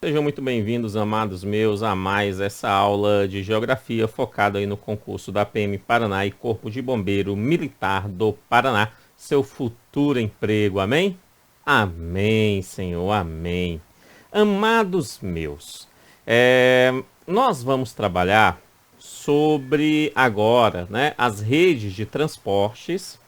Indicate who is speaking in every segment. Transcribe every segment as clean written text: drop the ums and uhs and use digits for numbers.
Speaker 1: Sejam muito bem-vindos, amados meus, a mais essa aula de geografia focada aí no concurso da PM Paraná e Corpo de Bombeiro Militar do Paraná, seu futuro emprego, amém? Amém, Senhor, amém. Amados meus, nós vamos trabalhar sobre agora, né, as redes de transportes,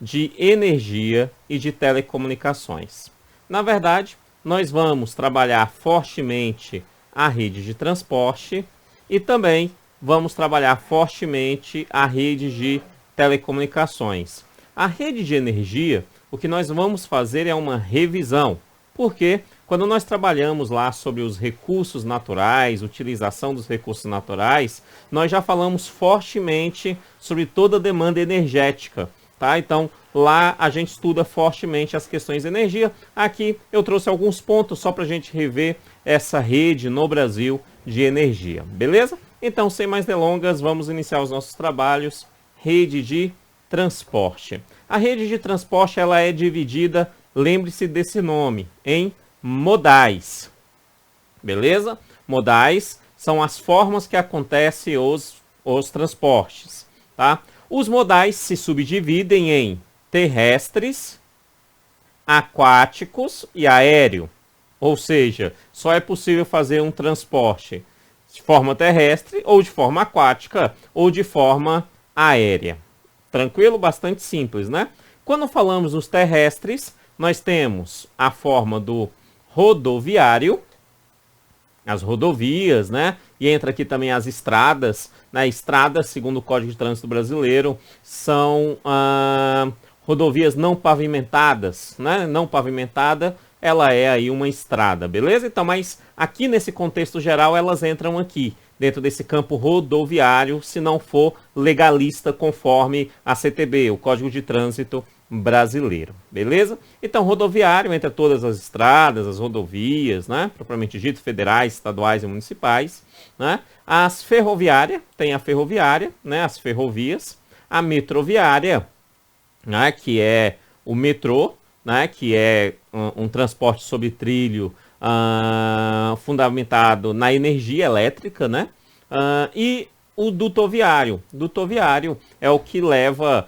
Speaker 1: de energia e de telecomunicações. Na verdade, nós vamos trabalhar fortemente a rede de transporte e também vamos trabalhar fortemente a rede de telecomunicações. A rede de energia, o que nós vamos fazer é uma revisão, porque quando nós trabalhamos lá sobre os recursos naturais, utilização dos recursos naturais, nós já falamos fortemente sobre toda a demanda energética. Tá? Então, lá a gente estuda fortemente as questões de energia. Aqui eu trouxe alguns pontos só para a gente rever essa rede no Brasil de energia, beleza? Então, sem mais delongas, vamos iniciar os nossos trabalhos. Rede de transporte. A rede de transporte ela é dividida, lembre-se desse nome, em modais, beleza? Modais são as formas que acontecem os transportes, tá? Os modais se subdividem em terrestres, aquáticos e aéreo. Ou seja, só é possível fazer um transporte de forma terrestre, ou de forma aquática, ou de forma aérea. Tranquilo? Bastante simples, né? Quando falamos nos terrestres, nós temos a forma do rodoviário, as rodovias, né? E entra aqui também as estradas. Na estrada, segundo o Código de Trânsito Brasileiro, são rodovias não pavimentadas, né? Não pavimentada, ela é aí uma estrada, beleza? Então, mas aqui nesse contexto geral, elas entram aqui, dentro desse campo rodoviário, se não for legalista conforme a CTB, o Código de Trânsito Brasileiro, beleza? Então, rodoviário entre todas as estradas, as rodovias, né? Propriamente dito, federais, estaduais e municipais, né? As ferroviárias, tem a ferroviária, né? As ferrovias, a metroviária, né? Que é o metrô, né? Que é um transporte sobre trilho fundamentado na energia elétrica, né? E o dutoviário. Dutoviário é o que leva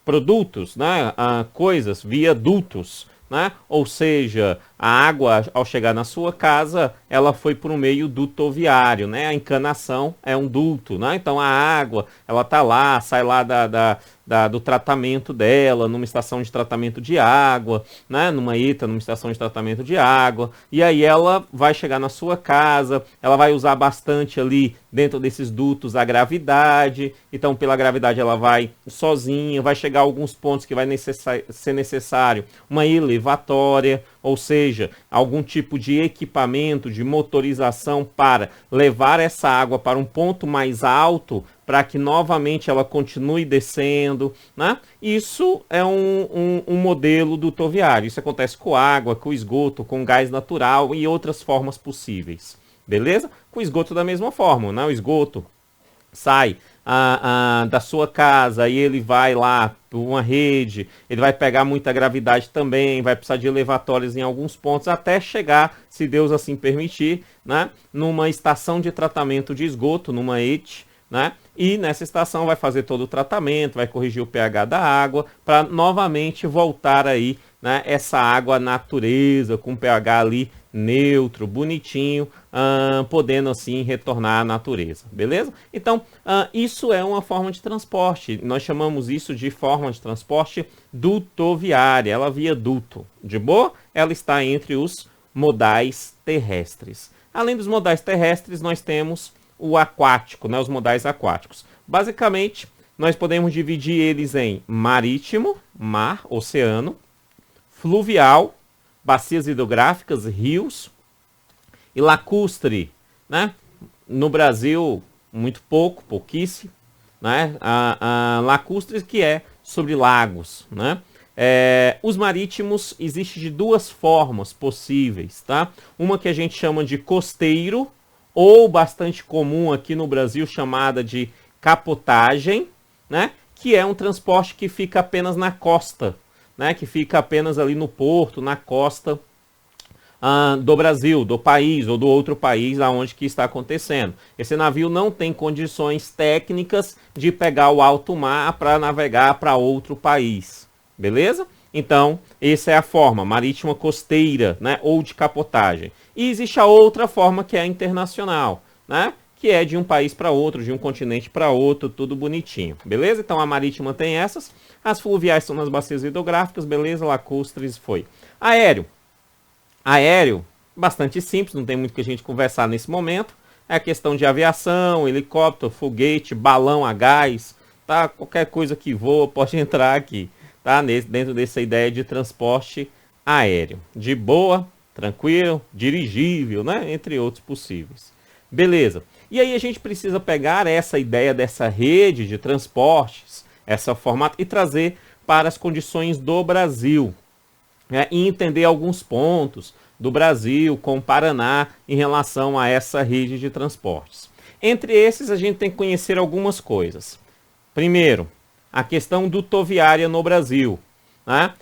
Speaker 1: produtos, né, coisas via dutos, né? Ou seja, a água ao chegar na sua casa, ela foi por um meio dutoviário, né? A encanação é um duto, né? Então a água, ela tá lá, sai lá do tratamento dela, numa estação de tratamento de água, né? Numa ETA, numa estação de tratamento de água, e aí ela vai chegar na sua casa, ela vai usar bastante ali dentro desses dutos a gravidade, então pela gravidade ela vai sozinha, vai chegar a alguns pontos que vai ser necessário uma elevatória, ou seja, algum tipo de equipamento, de motorização para levar essa água para um ponto mais alto, para que novamente ela continue descendo, né? Isso é um modelo dutoviário. Isso acontece com água, com esgoto, com gás natural e outras formas possíveis, beleza? Com esgoto da mesma forma, né? O esgoto sai da sua casa e ele vai lá por uma rede, ele vai pegar muita gravidade também, vai precisar de elevatórios em alguns pontos até chegar, se Deus assim permitir, né, numa estação de tratamento de esgoto, numa ET, né? E nessa estação vai fazer todo o tratamento, vai corrigir o pH da água para novamente voltar aí, né, essa água à natureza com pH ali neutro, bonitinho, podendo assim retornar à natureza, beleza? Então, isso é uma forma de transporte, nós chamamos isso de forma de transporte dutoviária, ela via duto, de boa? Ela está entre os modais terrestres. Além dos modais terrestres, nós temos o aquático, né, os modais aquáticos. Basicamente, nós podemos dividir eles em marítimo, mar, oceano, fluvial, bacias hidrográficas, rios, e lacustre, né? No Brasil, muito pouco, pouquíssimo, né? Lacustre que é sobre lagos, né? Os marítimos existem de duas formas possíveis, tá? Uma que a gente chama de costeiro, ou bastante comum aqui no Brasil, chamada de capotagem, né? Que é um transporte que fica apenas na costa, né? Que fica apenas ali no porto, na costa do Brasil, do país ou do outro país aonde que está acontecendo. Esse navio não tem condições técnicas de pegar o alto mar para navegar para outro país, beleza? Então, essa é a forma marítima costeira, né, ou de capotagem. E existe a outra forma que é a internacional, né, que é de um país para outro, de um continente para outro, tudo bonitinho, beleza? Então a marítima tem essas, as fluviais são nas bacias hidrográficas, beleza? Lacustres foi. Aéreo, bastante simples, não tem muito que a gente conversar nesse momento. É questão de aviação, helicóptero, foguete, balão a gás, tá? Qualquer coisa que voa pode entrar aqui, tá? Dentro dessa ideia de transporte aéreo. De boa, tranquilo, dirigível, né? Entre outros possíveis. Beleza. E aí a gente precisa pegar essa ideia dessa rede de transportes, essa formato, e trazer para as condições do Brasil. Né, e entender alguns pontos do Brasil com o Paraná em relação a essa rede de transportes. Entre esses, a gente tem que conhecer algumas coisas. Primeiro, a questão dutoviária no Brasil. Né?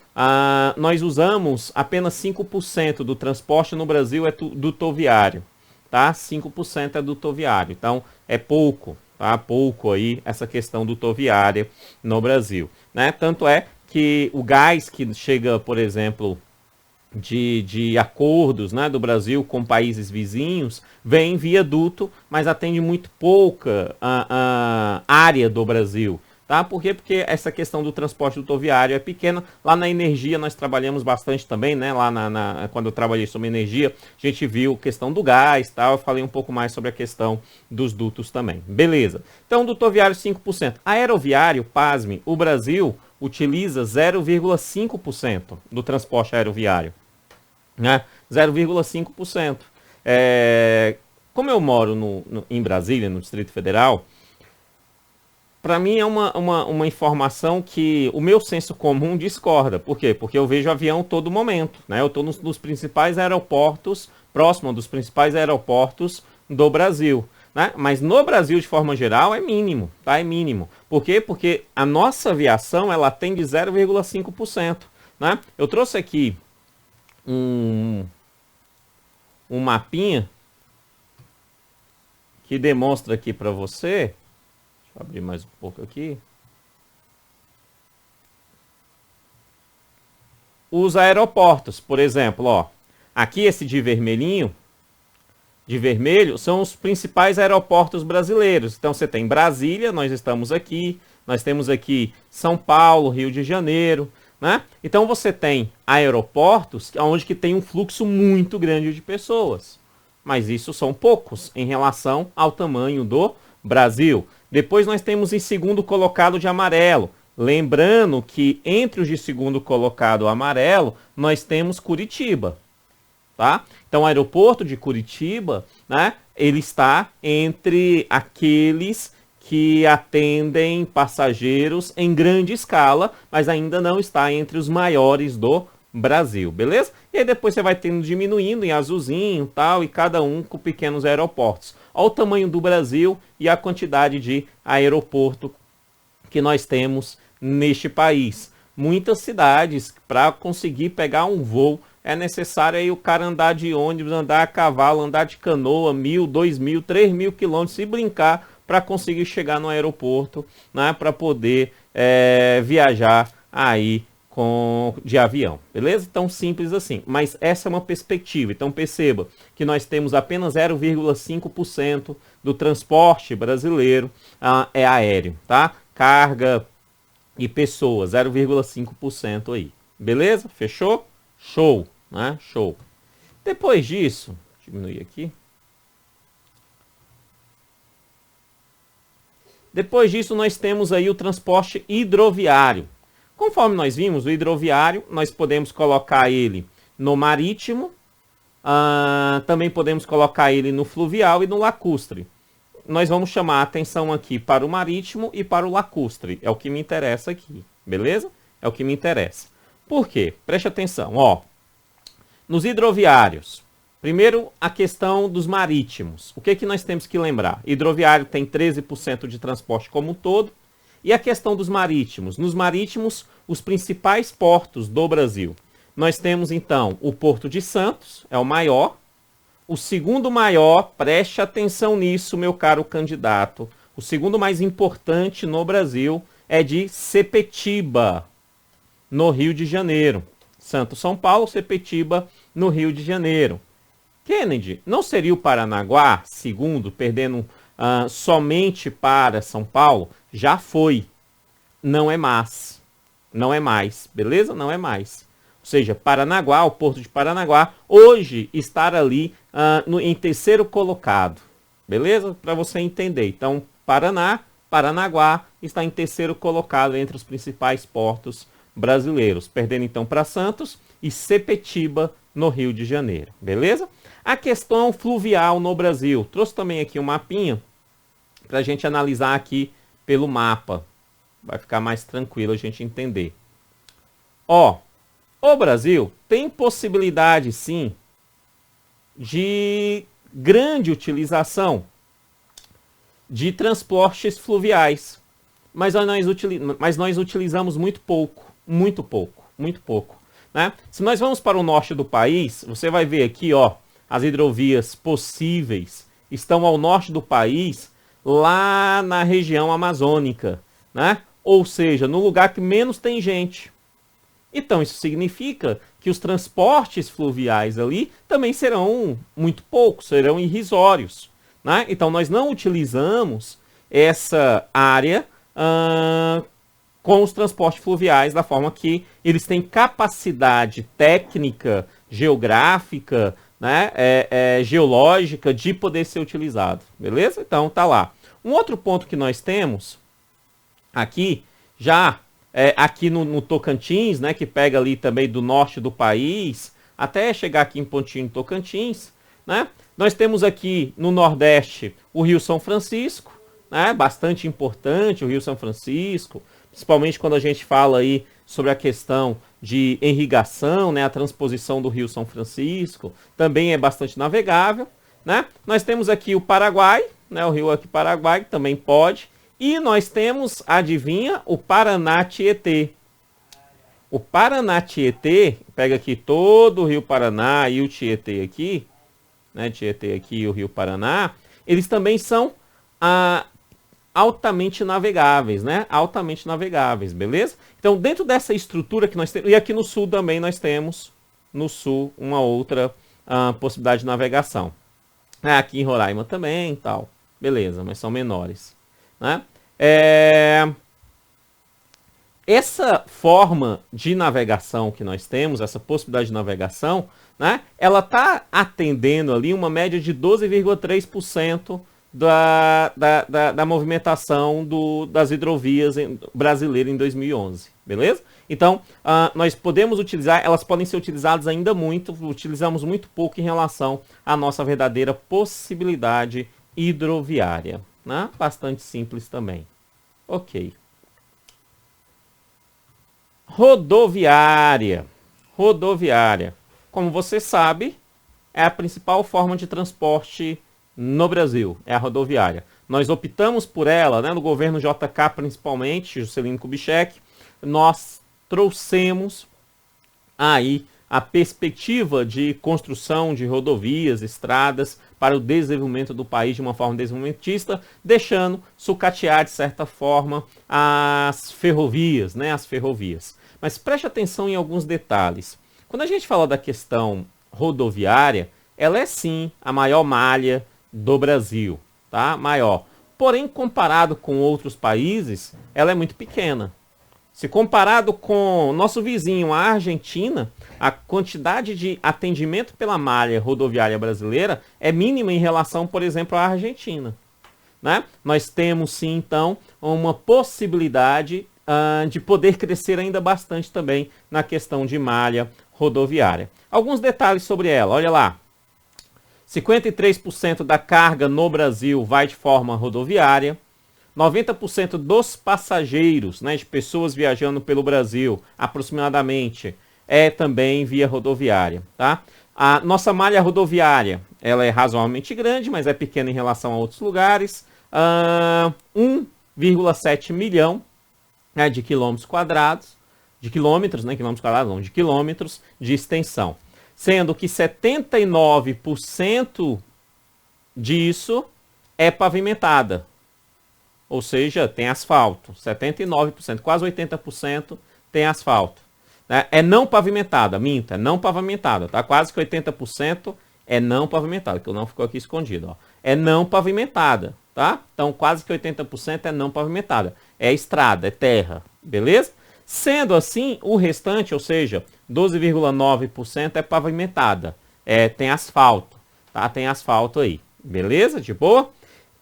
Speaker 1: Nós usamos apenas 5% do transporte no Brasil é dutoviário. Tá? 5% é dutoviário. Então, é pouco. Tá? Pouco aí essa questão dutoviária no Brasil. Né? Tanto é que o gás que chega, por exemplo, de acordos, né, do Brasil com países vizinhos, vem via duto, mas atende muito pouca área do Brasil. Tá? Por quê? Porque essa questão do transporte dutoviário é pequena. Lá na energia nós trabalhamos bastante também, né? Lá quando eu trabalhei sobre energia, a gente viu a questão do gás, tal. Eu falei um pouco mais sobre a questão dos dutos também. Beleza. Então, dutoviário 5%. Aeroviário, pasme, o Brasil utiliza 0,5% do transporte aeroviário. Né? 0,5%. Como eu moro em Brasília, no Distrito Federal, para mim é uma informação que o meu senso comum discorda. Por quê? Porque eu vejo avião todo momento. Né? Eu estou nos principais aeroportos, próximo dos principais aeroportos do Brasil. Né? Mas no Brasil, de forma geral, é mínimo. Tá? É mínimo. Por quê? Porque a nossa aviação ela tem de 0,5%. Né? Eu trouxe aqui um mapinha que demonstra aqui para você. Deixa eu abrir mais um pouco aqui. Os aeroportos, por exemplo, ó, aqui esse de vermelhinho, de vermelho, são os principais aeroportos brasileiros. Então você tem Brasília, nós estamos aqui, nós temos aqui São Paulo, Rio de Janeiro, né? Então você tem aeroportos onde que tem um fluxo muito grande de pessoas. Mas isso são poucos em relação ao tamanho do Brasil. Depois nós temos em segundo colocado de amarelo. Lembrando que entre os de segundo colocado amarelo, nós temos Curitiba. Tá? Então o aeroporto de Curitiba, né, ele está entre aqueles que atendem passageiros em grande escala, mas ainda não está entre os maiores do Brasil, beleza? E aí depois você vai tendo diminuindo em azulzinho, tal, e cada um com pequenos aeroportos. Olha o tamanho do Brasil e a quantidade de aeroporto que nós temos neste país. Muitas cidades, para conseguir pegar um voo, é necessário aí o cara andar de ônibus, andar a cavalo, andar de canoa, 1.000, 2.000, 3.000 quilômetros, se brincar, para conseguir chegar no aeroporto, né, para poder viajar aí de avião, beleza? Tão simples assim, mas essa é uma perspectiva. Então perceba que nós temos apenas 0,5% do transporte brasileiro é aéreo, tá? Carga e pessoas, 0,5% aí, beleza? Fechou? Show, né? Show. Depois disso, diminuir aqui. Depois disso nós temos aí o transporte hidroviário. Conforme nós vimos, o hidroviário, nós podemos colocar ele no marítimo, também podemos colocar ele no fluvial e no lacustre. Nós vamos chamar a atenção aqui para o marítimo e para o lacustre. É o que me interessa aqui, beleza? É o que me interessa. Por quê? Preste atenção, ó. Nos hidroviários, primeiro a questão dos marítimos. O que nós temos que lembrar? Hidroviário tem 13% de transporte como um todo. E a questão dos marítimos? Nos marítimos, os principais portos do Brasil. Nós temos então o Porto de Santos, é o maior. O segundo maior, preste atenção nisso, meu caro candidato. O segundo mais importante no Brasil é de Sepetiba, no Rio de Janeiro. Santos, São Paulo, Sepetiba, no Rio de Janeiro. Kennedy, não seria o Paranaguá, segundo, perdendo somente para São Paulo? Já foi. Não é mais. Não é mais, beleza? Não é mais. Ou seja, Paranaguá, o Porto de Paranaguá, hoje está ali em terceiro colocado. Beleza? Para você entender. Então, Paranaguá está em terceiro colocado entre os principais portos brasileiros. Perdendo então para Santos e Sepetiba, no Rio de Janeiro. Beleza? A questão fluvial no Brasil. Trouxe também aqui um mapinha para a gente analisar aqui pelo mapa. Vai ficar mais tranquilo a gente entender. Ó, o Brasil tem possibilidade, sim, de grande utilização de transportes fluviais. Mas nós utilizamos muito pouco, né? Se nós vamos para o norte do país, você vai ver aqui, ó, as hidrovias possíveis estão ao norte do país, lá na região amazônica, né? Ou seja, no lugar que menos tem gente. Então isso significa que os transportes fluviais ali também serão muito poucos, serão irrisórios, né? Então nós não utilizamos essa área com os transportes fluviais da forma que eles têm capacidade técnica, geográfica, né, geológica de poder ser utilizado, beleza? Então tá lá. Um outro ponto que nós temos aqui, já aqui no Tocantins, né, que pega ali também do norte do país, até chegar aqui em Pontinho, Tocantins, né? Nós temos aqui no Nordeste o Rio São Francisco, né, bastante importante o Rio São Francisco, principalmente quando a gente fala aí sobre a questão de irrigação, né, a transposição do Rio São Francisco, também é bastante navegável, né? Nós temos aqui o Paraguai, né, o rio aqui Paraguai, que também pode, e nós temos, adivinha, o Paraná-Tietê. O Paraná-Tietê, pega aqui todo o Rio Paraná e o Tietê aqui, né, Tietê aqui e o Rio Paraná, eles também são altamente navegáveis, né? Altamente navegáveis, beleza? Então, dentro dessa estrutura que nós temos, e aqui no sul também nós temos, no sul, uma outra possibilidade de navegação. Aqui em Roraima também e tal, beleza, mas são menores, né? Essa forma de navegação que nós temos, essa possibilidade de navegação, né? Ela está atendendo ali uma média de 12,3% da movimentação das hidrovias brasileiras em 2011, beleza? Então, nós podemos utilizar, elas podem ser utilizadas ainda muito, utilizamos muito pouco em relação à nossa verdadeira possibilidade hidroviária, né? Bastante simples também. Ok. Rodoviária. Rodoviária. Como você sabe, é a principal forma de transporte no Brasil, é a rodoviária. Nós optamos por ela, né, no governo JK principalmente, Juscelino Kubitschek, nós trouxemos aí a perspectiva de construção de rodovias, estradas, para o desenvolvimento do país de uma forma desenvolvimentista, deixando sucatear, de certa forma, as ferrovias, né, as ferrovias. Mas preste atenção em alguns detalhes. Quando a gente fala da questão rodoviária, ela é sim a maior malha do Brasil, tá? Maior. Porém, comparado com outros países, ela é muito pequena. Se comparado com nosso vizinho, a Argentina, a quantidade de atendimento pela malha rodoviária brasileira é mínima em relação, por exemplo, à Argentina, né? Nós temos sim, então, uma possibilidade de poder crescer ainda bastante também na questão de malha rodoviária. Alguns detalhes sobre ela, olha lá. 53% da carga no Brasil vai de forma rodoviária. 90% dos passageiros, né, de pessoas viajando pelo Brasil, aproximadamente, é também via rodoviária, tá? A nossa malha rodoviária, ela é razoavelmente grande, mas é pequena em relação a outros lugares. 1,7 milhão, né, de quilômetros quadrados. de quilômetros, né, quilômetros quadrados não, de quilômetros de extensão. Sendo que 79% disso é pavimentada. Ou seja, tem asfalto. 79%, quase 80% tem asfalto. Né? É não pavimentada, minta, é não pavimentada, tá? Quase que 80% é não pavimentada, que não ficou aqui escondido, ó. É não pavimentada, tá? Então quase que 80% é não pavimentada. É estrada, é terra, beleza? Sendo assim, o restante, ou seja, 12,9% é pavimentada. Tem asfalto, tá? Tem asfalto aí, beleza? De boa?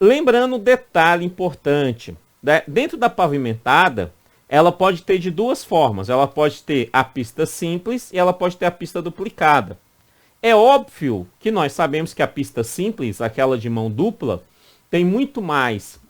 Speaker 1: Lembrando um detalhe importante, né? Dentro da pavimentada, ela pode ter de duas formas. Ela pode ter a pista simples e ela pode ter a pista duplicada. É óbvio que nós sabemos que a pista simples, aquela de mão dupla, tem muito mais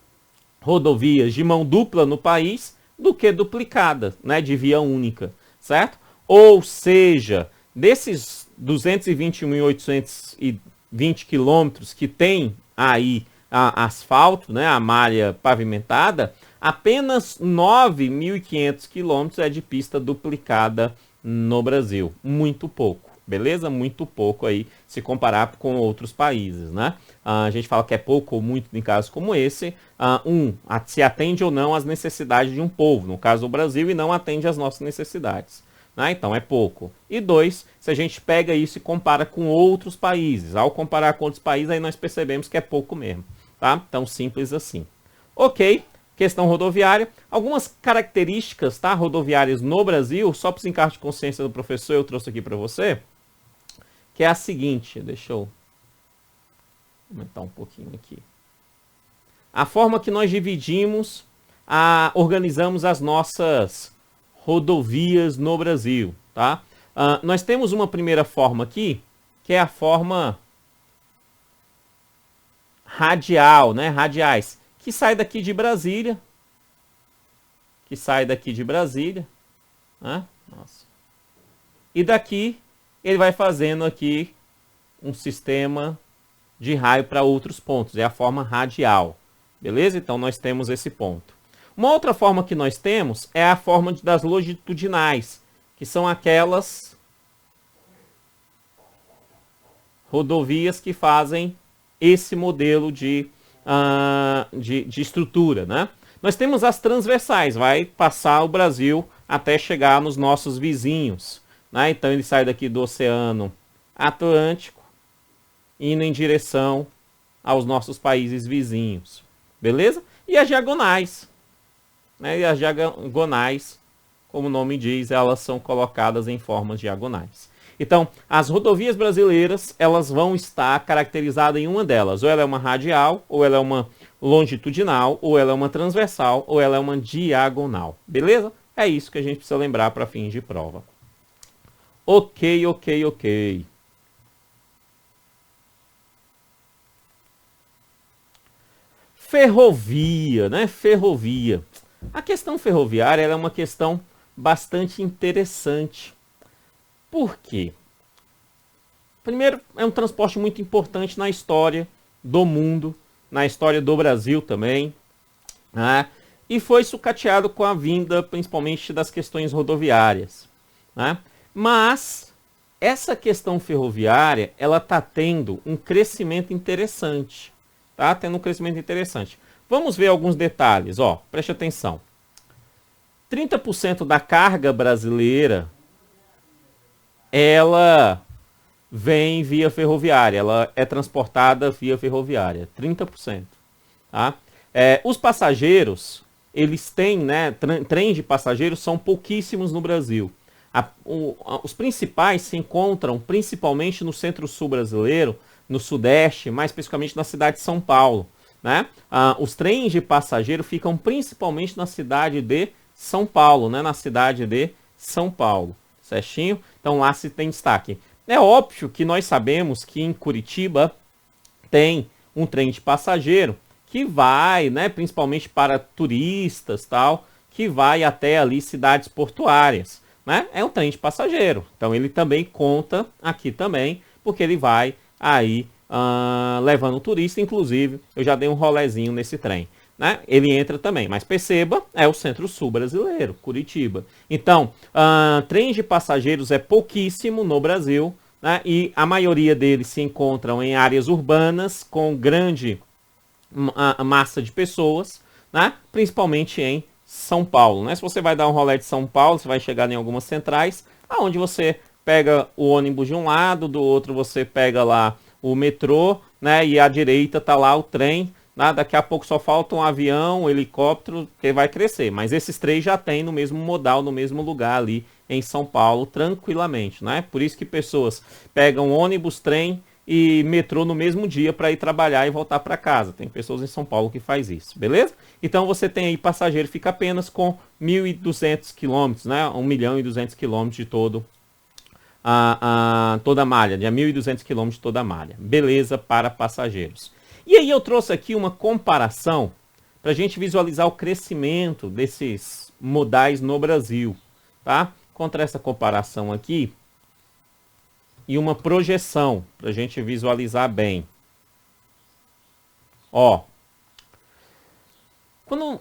Speaker 1: rodovias de mão dupla no país do que duplicada, né, de via única, certo? Ou seja, desses 221.820 quilômetros que tem aí asfalto, né, a malha pavimentada, apenas 9.500 quilômetros é de pista duplicada no Brasil. Muito pouco, beleza? Muito pouco aí, se comparar com outros países, né? A gente fala que é pouco ou muito em casos como esse. Se atende ou não às necessidades de um povo, no caso do Brasil, e não atende às nossas necessidades. Né? Então é pouco. E 2, se a gente pega isso e compara com outros países. Ao comparar com outros países, aí nós percebemos que é pouco mesmo. Tá? Então simples assim. Ok, questão rodoviária. Algumas características, tá, rodoviárias no Brasil, só para os encargos de consciência do professor, eu trouxe aqui para você, que é a seguinte, deixa eu aumentar um pouquinho aqui. A forma que nós dividimos, organizamos as nossas rodovias no Brasil, tá? Nós temos uma primeira forma aqui, que é a forma radial, né? Radiais, que sai daqui de Brasília, né? Nossa. E daqui ele vai fazendo aqui um sistema de raio para outros pontos, é a forma radial, beleza? Então nós temos esse ponto. Uma outra forma que nós temos é a forma das longitudinais, que são aquelas rodovias que fazem esse modelo de estrutura, né? Nós temos as transversais, vai passar o Brasil até chegar nos nossos vizinhos, né? Então ele sai daqui do Oceano Atlântico, indo em direção aos nossos países vizinhos, beleza? E as diagonais, né? E as diagonais, como o nome diz, elas são colocadas em formas diagonais. Então, as rodovias brasileiras, elas vão estar caracterizadas em uma delas. Ou ela é uma radial, ou ela é uma longitudinal, ou ela é uma transversal, ou ela é uma diagonal. Beleza? É isso que a gente precisa lembrar para fins de prova. Ok. Ferrovia, né? Ferrovia. A questão ferroviária é uma questão bastante interessante. Por quê? Primeiro, é um transporte muito importante na história do mundo, na história do Brasil também, né? E foi sucateado com a vinda, principalmente, das questões rodoviárias, né? Mas essa questão ferroviária, ela está tendo um crescimento interessante, tá? Tendo um crescimento interessante. Vamos ver alguns detalhes, ó, preste atenção. 30% da carga brasileira, ela vem via ferroviária, ela é transportada via ferroviária, 30%. Tá? Os passageiros, eles têm, né, trens de passageiros são pouquíssimos no Brasil. Os principais se encontram principalmente no centro-sul brasileiro, no sudeste, mais especificamente na cidade de São Paulo. Né? Os trens de passageiro ficam principalmente na cidade de São Paulo, né? Na cidade de São Paulo. Certinho? Então lá se tem destaque. É óbvio que nós sabemos que em Curitiba tem um trem de passageiro que vai, né, principalmente para turistas, tal, que vai até ali cidades portuárias, né? É um trem de passageiro. Então ele também conta aqui também, porque ele vai aí levando o turista, inclusive eu já dei um rolezinho nesse trem. né, ele entra também. Mas perceba, é o Centro-Sul brasileiro, Curitiba. Então, trens de passageiros é pouquíssimo no Brasil, né, e a maioria deles se encontram em áreas urbanas com grande massa de pessoas, né, principalmente em São Paulo. Né? Se você vai dar um rolê de São Paulo, você vai chegar em algumas centrais, onde você pega o ônibus de um lado, do outro você pega lá o metrô, né, e à direita tá lá o trem. Daqui a pouco só falta um avião, um helicóptero, que vai crescer. Mas esses três já tem no mesmo modal, no mesmo lugar ali em São Paulo, tranquilamente. Né? Por isso que pessoas pegam ônibus, trem e metrô no mesmo dia para ir trabalhar e voltar para casa. Tem pessoas em São Paulo que faz isso, beleza? Então você tem aí passageiro, fica apenas com 1.200 quilômetros, né? 1.200.000 quilômetros de toda a malha, de 1.200 quilômetros de toda a malha. Beleza para passageiros. E aí eu trouxe aqui uma comparação para a gente visualizar o crescimento desses modais no Brasil, tá? Contra essa comparação aqui e uma projeção para a gente visualizar bem. Ó, quando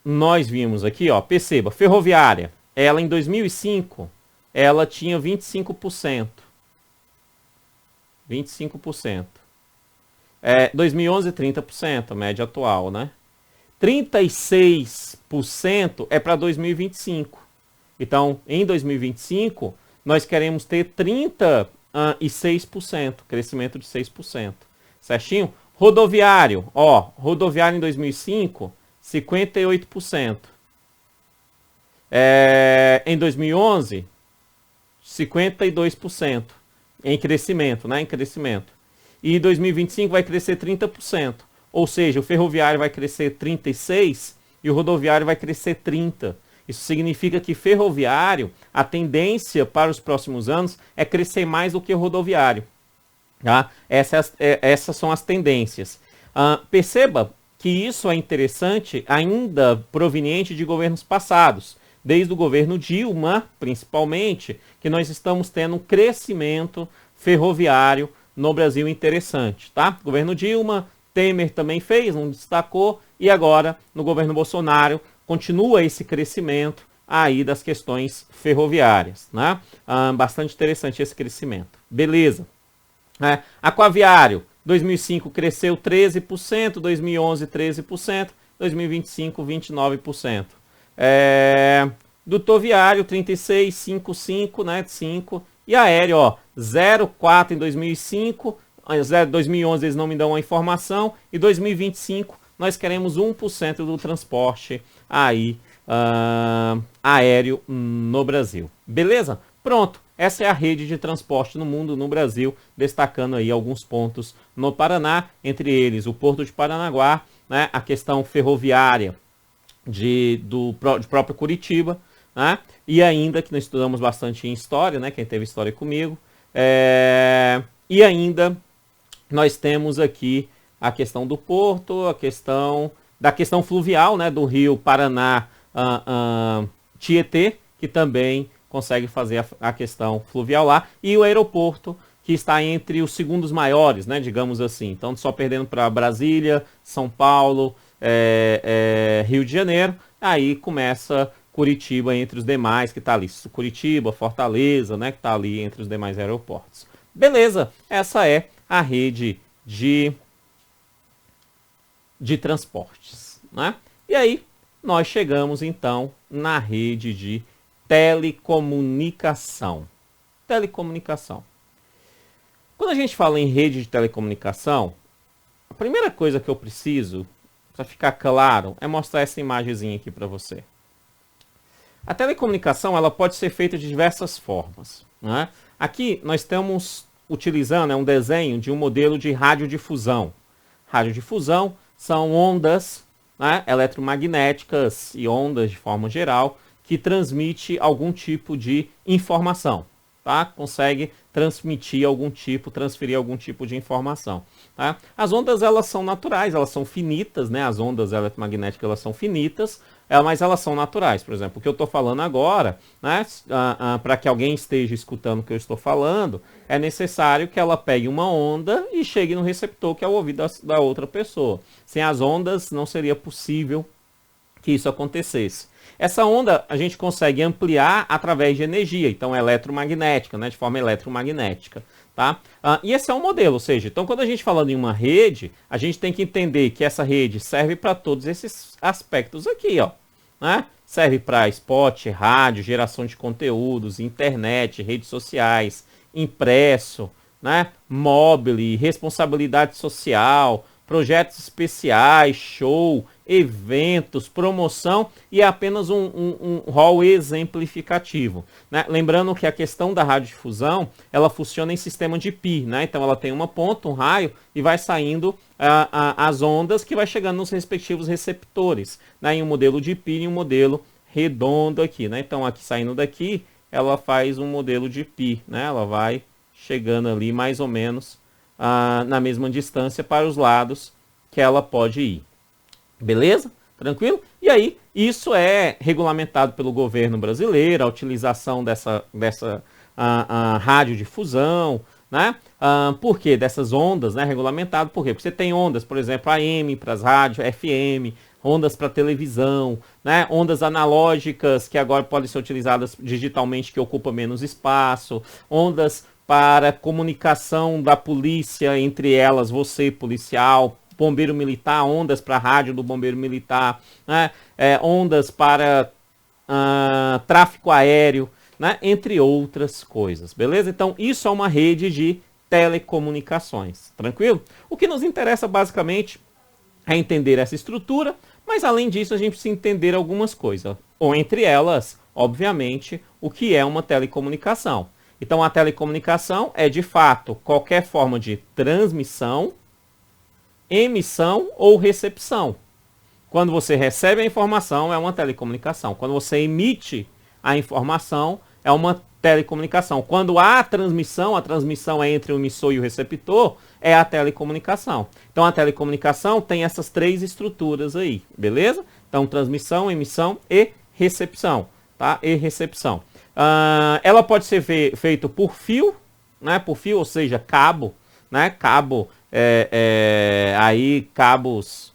Speaker 1: nós vimos aqui, ó, perceba, ferroviária, ela em 2005, ela tinha 25%. 25%. 2011, 30%, a média atual, né? 36% é para 2025. Então, em 2025, nós queremos ter 36%, crescimento de 6%. Certinho? Rodoviário, ó, rodoviário em 2005, 58%. Em 2011, 52%. Em crescimento, né? Em crescimento. E em 2025 vai crescer 30%. Ou seja, o ferroviário vai crescer 36% e o rodoviário vai crescer 30%. Isso significa que ferroviário, a tendência para os próximos anos é crescer mais do que o rodoviário. Tá? Essas são as tendências. Perceba que isso é interessante ainda proveniente de governos passados. Desde o governo Dilma, principalmente, que nós estamos tendo um crescimento ferroviário no Brasil interessante, tá? Governo Dilma, Temer também fez, não destacou, e agora, no governo Bolsonaro, continua esse crescimento aí das questões ferroviárias, né? Bastante interessante esse crescimento. Beleza. Aquaviário, 2005 cresceu 13%, 2011 13%, 2025 29%. Dutoviário 36, 5,5, né, 5. E aéreo, ó, 0,4 em 2005, 2011 eles não me dão uma informação, e 2025 nós queremos 1% do transporte aí aéreo no Brasil. Beleza? Pronto, essa é a rede de transporte no mundo, no Brasil, destacando aí alguns pontos no Paraná, entre eles o Porto de Paranaguá, né, a questão ferroviária de próprio Curitiba, né? E ainda, que nós estudamos bastante em história, né? Quem teve história comigo. E ainda nós temos aqui a questão do porto, a questão fluvial, né? Do rio Paraná, Tietê, que também consegue fazer a questão fluvial lá. E o aeroporto, que está entre os segundos maiores, né? Digamos assim. Então, só perdendo para Brasília, São Paulo, Rio de Janeiro, aí começa Curitiba entre os demais, que está ali, Curitiba, Fortaleza, né, que está ali entre os demais aeroportos. Beleza, essa é a rede de transportes, né? E aí, nós chegamos então na rede de telecomunicação. Telecomunicação. Quando a gente fala em rede de telecomunicação, a primeira coisa que eu preciso, para ficar claro, é mostrar essa imagenzinha aqui para você. A telecomunicação ela pode ser feita de diversas formas, né? Aqui nós estamos utilizando um desenho de um modelo de radiodifusão. Radiodifusão são ondas, né, eletromagnéticas e ondas de forma geral que transmite algum tipo de informação. Tá? Consegue transferir algum tipo de informação. Tá? As ondas elas são naturais, elas são finitas, né? As ondas eletromagnéticas elas são finitas, mas elas são naturais. Por exemplo, o que eu estou falando agora, né, para que alguém esteja escutando o que eu estou falando, é necessário que ela pegue uma onda e chegue no receptor, que é o ouvido da outra pessoa. Sem as ondas, não seria possível que isso acontecesse. Essa onda a gente consegue ampliar através de energia, então eletromagnética, né, de forma eletromagnética. Tá? E esse é um modelo, ou seja, então quando a gente fala em uma rede, a gente tem que entender que essa rede serve para todos esses aspectos aqui, ó, né? Serve para spot, rádio, geração de conteúdos, internet, redes sociais, impresso, né? Mobile, responsabilidade social, projetos especiais, show, eventos, promoção e é apenas um rol exemplificativo. Né? Lembrando que a questão da radiodifusão, ela funciona em sistema de pi, né? Então ela tem uma ponta, um raio e vai saindo as ondas que vai chegando nos respectivos receptores, né? Em um modelo de pi e um modelo redondo aqui, né? Então aqui saindo daqui, ela faz um modelo de pi, né? Ela vai chegando ali mais ou menos na mesma distância para os lados que ela pode ir. Beleza? Tranquilo? E aí, isso é regulamentado pelo governo brasileiro, a utilização dessa radiodifusão, né? Por quê? Dessas ondas, né? Regulamentado por quê? Porque você tem ondas, por exemplo, AM para as rádios, FM, ondas para televisão, né? Ondas analógicas que agora podem ser utilizadas digitalmente, que ocupam menos espaço, ondas para comunicação da polícia, entre elas você, policial, bombeiro militar, ondas para a rádio do bombeiro militar, né? Ondas para tráfego aéreo, né? Entre outras coisas, beleza? Então isso é uma rede de telecomunicações, tranquilo? O que nos interessa basicamente é entender essa estrutura, mas além disso a gente precisa entender algumas coisas, ou entre elas, obviamente, o que é uma telecomunicação. Então a telecomunicação é de fato qualquer forma de transmissão, emissão ou recepção. Quando você recebe a informação, é uma telecomunicação. Quando você emite a informação, é uma telecomunicação. Quando há a transmissão é entre o emissor e o receptor, é a telecomunicação. Então a telecomunicação tem essas três estruturas aí, beleza? Então transmissão, emissão e recepção, tá? E recepção. Ela pode ser feita por fio, né? Por fio, ou seja, cabo, né? Cabo, aí cabos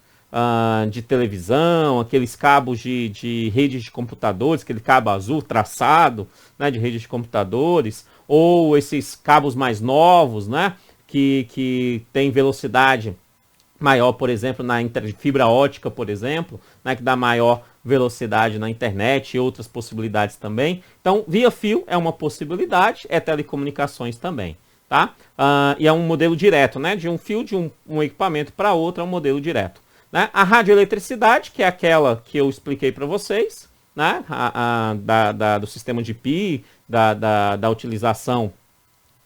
Speaker 1: de televisão, aqueles cabos de rede de computadores, aquele cabo azul traçado, né? De rede de computadores, ou esses cabos mais novos, né? Que tem velocidade maior, por exemplo, na fibra ótica, por exemplo, né, que dá maior velocidade na internet e outras possibilidades também. Então, via fio é uma possibilidade, é telecomunicações também, tá? E é um modelo direto, né? De um fio de um equipamento para outro é um modelo direto. Né? A radioeletricidade, que é aquela que eu expliquei para vocês, né? Do sistema de pi, da utilização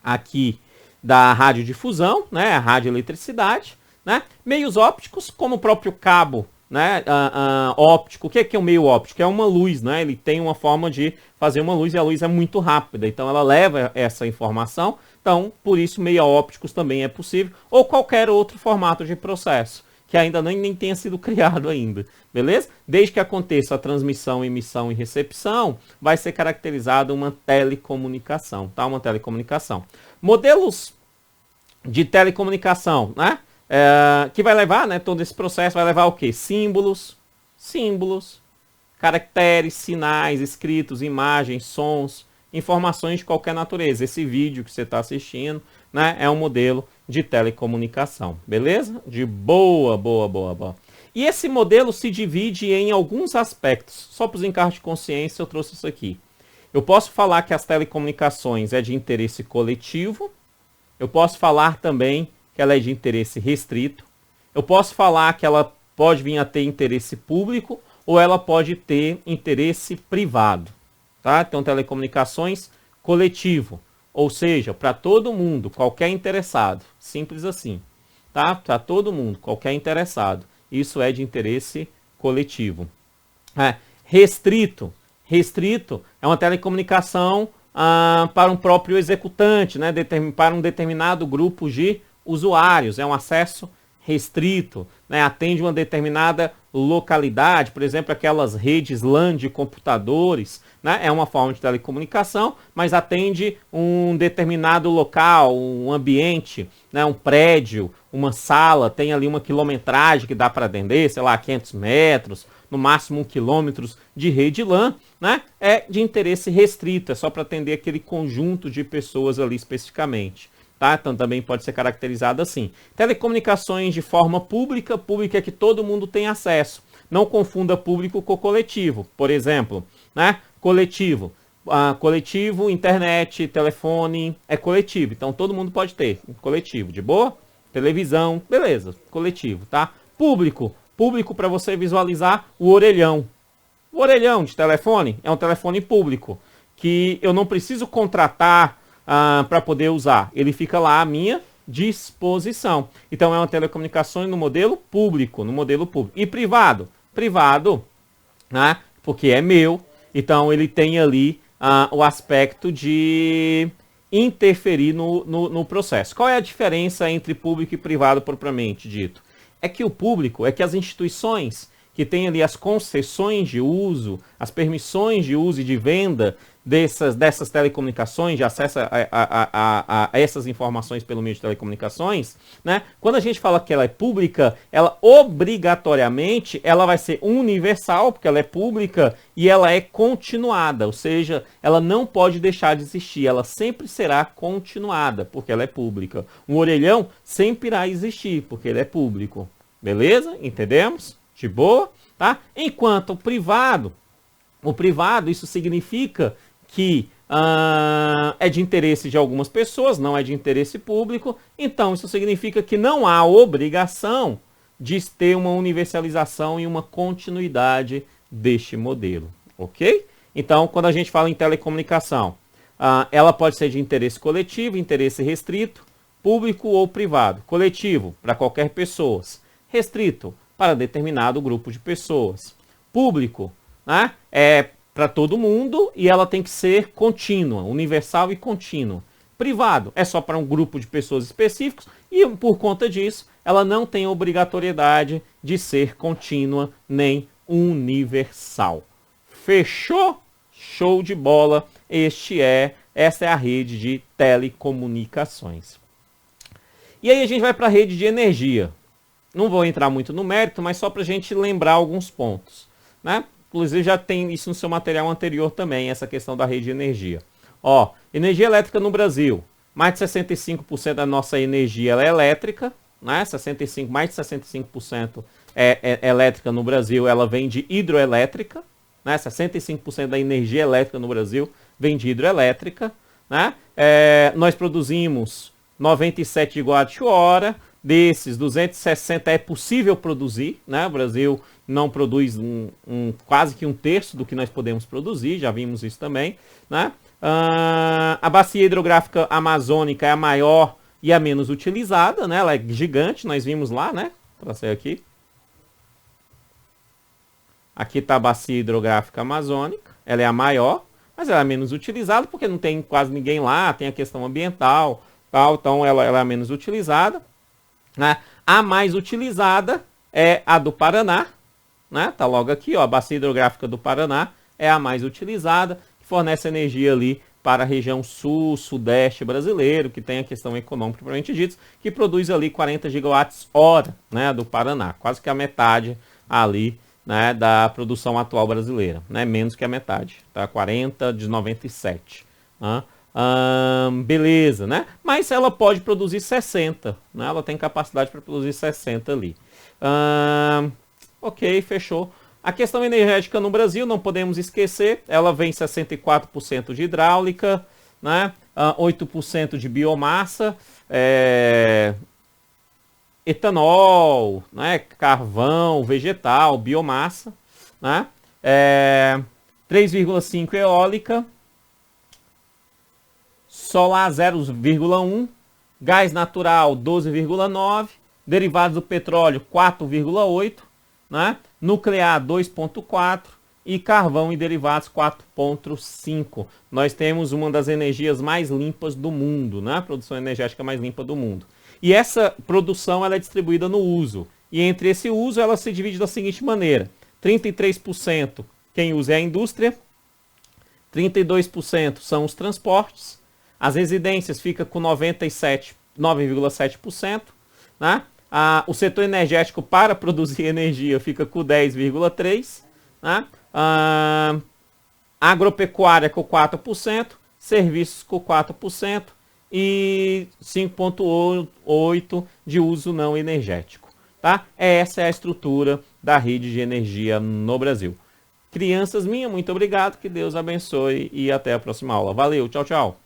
Speaker 1: aqui da radiodifusão, né? A radioeletricidade. Né? Meios ópticos, como o próprio cabo, né? Óptico. O que é um meio óptico? É uma luz, né? Ele tem uma forma de fazer uma luz e a luz é muito rápida, então ela leva essa informação. Então, por isso, meio ópticos também é possível, ou qualquer outro formato de processo, que ainda nem tenha sido criado ainda, beleza? Desde que aconteça a transmissão, emissão e recepção, vai ser caracterizada uma telecomunicação, tá? Uma telecomunicação. Modelos de telecomunicação, né? Que vai levar, né, todo esse processo vai levar o quê? Símbolos, caracteres, sinais, escritos, imagens, sons, informações de qualquer natureza. Esse vídeo que você está assistindo, né, é um modelo de telecomunicação, beleza? De boa. E esse modelo se divide em alguns aspectos. Só para os encargos de consciência eu trouxe isso aqui. Eu posso falar que as telecomunicações é de interesse coletivo. Eu posso falar também que ela é de interesse restrito. Eu posso falar que ela pode vir a ter interesse público ou ela pode ter interesse privado. Tá? Então, telecomunicações coletivo, ou seja, para todo mundo, qualquer interessado. Simples assim. Tá? Para todo mundo, qualquer interessado. Isso é de interesse coletivo. Restrito. Restrito é uma telecomunicação para um próprio executante, né? Para um determinado grupo de usuários, é um acesso restrito, né? Atende uma determinada localidade, por exemplo, aquelas redes LAN de computadores, né? É uma forma de telecomunicação, mas atende um determinado local, um ambiente, né? Um prédio, uma sala, tem ali uma quilometragem que dá para atender, sei lá, 500 metros, no máximo 1 quilômetro de rede LAN, né? É de interesse restrito, é só para atender aquele conjunto de pessoas ali especificamente. Tá? Então também pode ser caracterizado assim. Telecomunicações de forma pública, pública é que todo mundo tem acesso. Não confunda público com coletivo. Por exemplo, né? Coletivo. Coletivo, internet, telefone, é coletivo. Então todo mundo pode ter. Coletivo, de boa? Televisão, beleza. Coletivo, tá? Público. Público para você visualizar o orelhão. O orelhão de telefone é um telefone público. Que eu não preciso contratar para poder usar. Ele fica lá à minha disposição. Então é uma telecomunicação no modelo público, E privado? Privado, né? Porque é meu. Então ele tem ali o aspecto de interferir no processo. Qual é a diferença entre público e privado propriamente dito? É que o público, é que as instituições que têm ali as concessões de uso, as permissões de uso e de venda dessas telecomunicações, de acesso a essas informações pelo meio de telecomunicações, né? Quando a gente fala que ela é pública, ela obrigatoriamente ela vai ser universal, porque ela é pública e ela é continuada, ou seja, ela não pode deixar de existir, ela sempre será continuada, porque ela é pública. Um orelhão sempre irá existir, porque ele é público. Beleza? Entendemos? De boa? Tá? Enquanto o privado, isso significa que é de interesse de algumas pessoas, não é de interesse público, então isso significa que não há obrigação de ter uma universalização e uma continuidade deste modelo, ok? Então, quando a gente fala em telecomunicação, ela pode ser de interesse coletivo, interesse restrito, público ou privado. Coletivo, para qualquer pessoa. Restrito, para determinado grupo de pessoas. Público, né? É para todo mundo e ela tem que ser contínua, universal e contínua. Privado é só para um grupo de pessoas específicos e por conta disso ela não tem obrigatoriedade de ser contínua nem universal. Fechou? Show de bola. Essa é a rede de telecomunicações. E aí a gente vai para a rede de energia. Não vou entrar muito no mérito, mas só para a gente lembrar alguns pontos, né? Inclusive já tem isso no seu material anterior também, essa questão da rede de energia. Ó, energia elétrica no Brasil. Mais de 65% da nossa energia ela é elétrica, né? Mais de 65% é elétrica no Brasil, ela vem de hidroelétrica, né? 65% da energia elétrica no Brasil vem de hidroelétrica, né? Nós produzimos 97 gigawatt-hora, desses 260 é possível produzir, né? O Brasil não produz quase que um terço do que nós podemos produzir, já vimos isso também, né? A bacia hidrográfica amazônica é a maior e a menos utilizada, né? Ela é gigante, nós vimos lá, né? Tracei aqui. Aqui está a bacia hidrográfica amazônica, ela é a maior, mas ela é menos utilizada porque não tem quase ninguém lá, tem a questão ambiental, tal, então ela é a menos utilizada. Né? A mais utilizada é a do Paraná, né? Tá logo aqui, ó, a bacia hidrográfica do Paraná é a mais utilizada, que fornece energia ali para a região sul, sudeste brasileiro, que tem a questão econômica propriamente dita, que produz ali 40 gigawatts-hora, né, do Paraná, quase que a metade ali, né, da produção atual brasileira, né, menos que a metade, tá? 40 de 97, né? Beleza, né? Mas ela pode produzir 60, né? Ela tem capacidade para produzir 60 ali. Ok, fechou. A questão energética no Brasil, não podemos esquecer, ela vem 64% de hidráulica, né? 8% de biomassa, etanol, né? Carvão, vegetal, biomassa, né? 3,5% eólica, solar 0,1%, gás natural 12,9%, derivados do petróleo 4,8%, né? Nuclear 2,4% e carvão e derivados 4,5%. Nós temos uma das energias mais limpas do mundo, né? A produção energética mais limpa do mundo. E essa produção ela é distribuída no uso. E entre esse uso, ela se divide da seguinte maneira: 33% quem usa é a indústria, 32% são os transportes, as residências fica com 9,7%, né? O setor energético para produzir energia fica com 10,3%, né? Agropecuária com 4%, serviços com 4% e 5,8% de uso não energético. Tá? Essa é a estrutura da rede de energia no Brasil. Crianças minhas, muito obrigado, que Deus abençoe e até a próxima aula. Valeu, tchau, tchau.